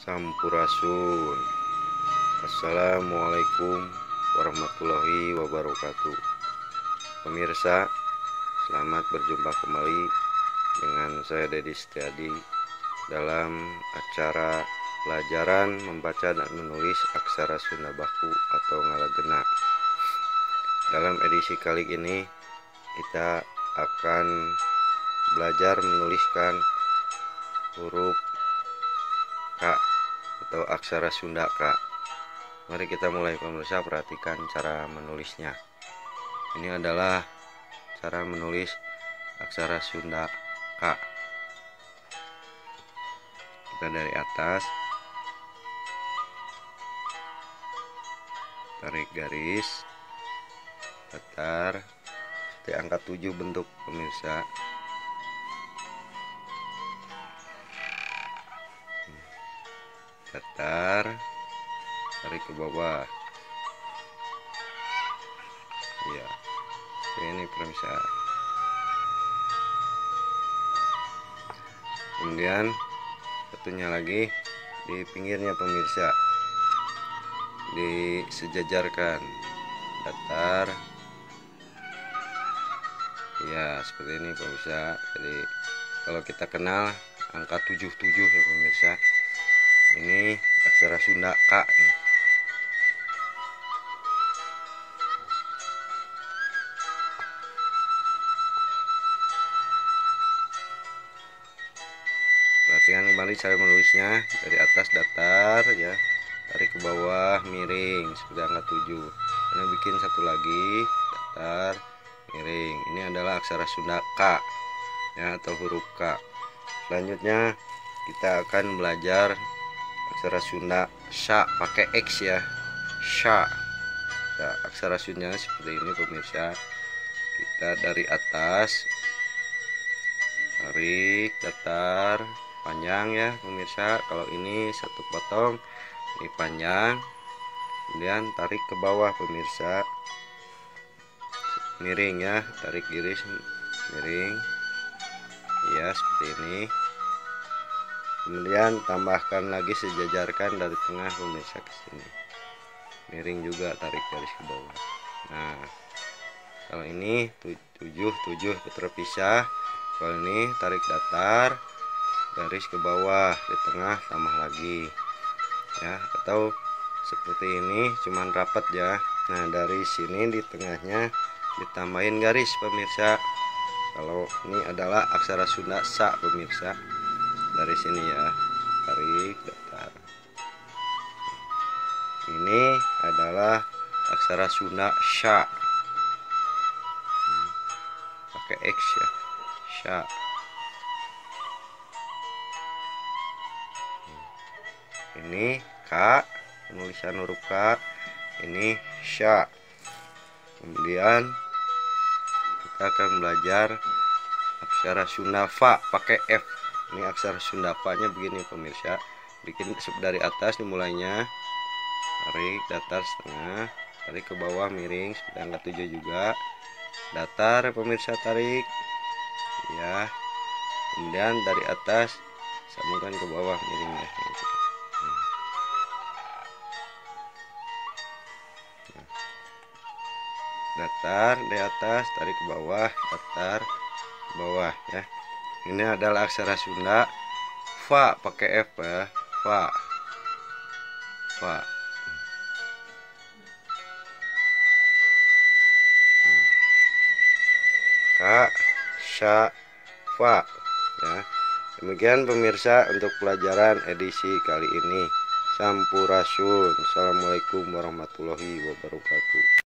Sampurasun. Assalamualaikum warahmatullahi wabarakatuh. Pemirsa, selamat berjumpa kembali dengan saya Dedi Setiadi dalam acara pelajaran membaca dan menulis aksara Sunda Baku atau Ngalagena. Dalam edisi kali ini kita akan belajar menuliskan huruf K atau aksara Sunda K. Mari kita mulai, pemirsa. Perhatikan cara menulisnya. Ini adalah cara menulis aksara Sunda K. Kita dari atas tarik garis datar seperti angka 7 bentuk, pemirsa. Datar, tarik ke bawah. Ya, ini pemirsa. Kemudian satunya lagi di pinggirnya, pemirsa, disejajarkan datar. Ya, seperti ini, pemirsa. Jadi kalau kita kenal angka 77 ya, pemirsa. Ini aksara Sunda K ya. Perhatikan kembali cara menulisnya. Dari atas datar ya, tarik ke bawah miring seperti angka 7. Karena bikin satu lagi datar miring. Ini adalah aksara Sunda K ya, atau huruf K. Selanjutnya kita akan belajar aksara Sunda Sya pakai X ya. Sya. Nah, aksara Sunda seperti ini, pemirsa. Kita dari atas tarik datar panjang ya, pemirsa. Kalau ini satu potong, ini panjang. Kemudian tarik ke bawah, pemirsa. Miring ya, tarik garis miring. Ya, seperti ini. Kemudian tambahkan lagi, sejajarkan dari tengah, pemirsa, ke sini. Miring juga, tarik garis ke bawah. Nah, kalau ini 7 terpisah. Kalau ini tarik datar, garis ke bawah, di tengah tambah lagi. Ya, atau seperti ini, cuman rapat ya. Nah, dari sini di tengahnya ditambahin garis, pemirsa. Kalau ini adalah aksara Sunda Sa, pemirsa. Dari sini ya, tarik datar. Ini adalah aksara Sunda Sya pakai X ya, Sya. Ini K, penulisan huruf K. Ini Sya. Kemudian kita akan belajar aksara Sunda Fa pakai F. Ini aksara Sunda Fa-nya begini, pemirsa. Bikin dari atas dimulainya. Tarik datar setengah, tarik ke bawah miring seperti angka 7 juga. Datar, pemirsa, tarik. Ya. Kemudian dari atas sambungkan ke bawah miringnya. Datar di atas, tarik ke bawah, datar ke bawah ya. Ini adalah aksara Sunda Fa pakai F ya, Fa. Fa. K, Sya, Fa ya. Demikian, pemirsa, untuk pelajaran edisi kali ini. Sampurasun. Assalamualaikum warahmatullahi wabarakatuh.